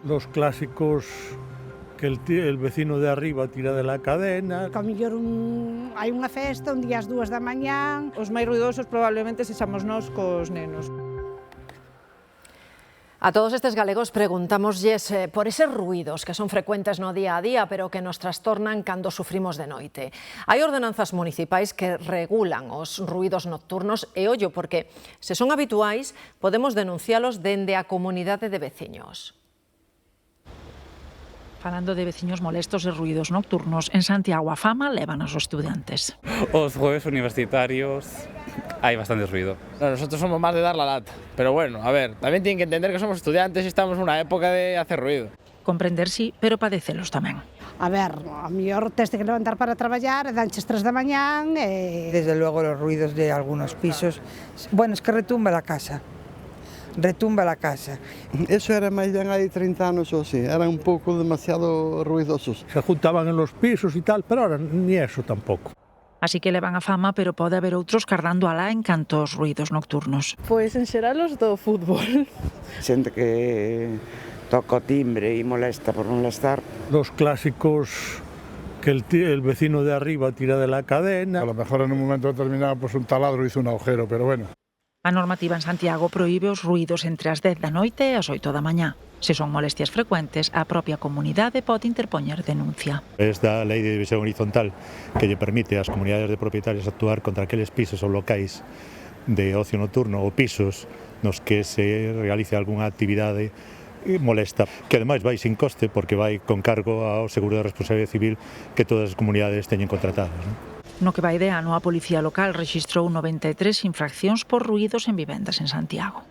Los clásicos que el vecino de arriba tira de la cadena. Que ao mellor hai unha festa un día ás 2 da mañán. Os máis ruidosos probablemente sexamos nós cos nenos. A todos estes galegos preguntámoslles por eses ruídos que son frecuentes no día a día, pero que nos trastornan cando sufrimos de noite. Hai ordenanzas municipais que regulan os ruídos nocturnos e ollo, porque se son habituais podemos denuncialos dende a comunidade de veciños. Falando de veciños molestos e ruídos nocturnos, en Santiago a fama levan os estudiantes. Os jueves universitarios hai bastante ruido. Nosotros somos más de dar la lata, pero bueno, a ver, también tienen que entender que somos estudiantes y estamos en una época de hacer ruido. Comprender sí, pero padecelos tamén. A ver, a mellor tes que levantar para traballar, danches 3 da mañán e... Desde luego los ruidos de algunos pisos, bueno, es que retumba la casa. Eso era máis ben hai 30 anos ou así, eran un pouco demasiado ruidosos. Se juntaban en los pisos e tal, pero ahora ni eso tampoco. Así que levan a fama, pero pode haber outros cardando alá en canto aos ruidos nocturnos. Pois en xeral os do fútbol. Xente que toca o timbre e molesta por molestar. Los clásicos que el vecino de arriba tira de la cadena. A lo mejor en un momento determinado pues un taladro hizo un agujero, pero bueno. A normativa en Santiago proíbe os ruídos entre as 10 da noite e as 8 da mañá. Se son molestias frecuentes, a propia comunidade pode interpoñer denuncia. Es da Lei de División Horizontal que lle permite ás comunidades de propietarios actuar contra aqueles pisos ou locais de ocio nocturno ou pisos nos que se realice algunha actividade molesta, que ademais vai sin coste porque vai con cargo ao seguro de responsabilidade civil que todas as comunidades teñen contratadas, non? No que vai de ano, a Policía Local rexistrou 93 infraccións por ruídos en vivendas en Santiago.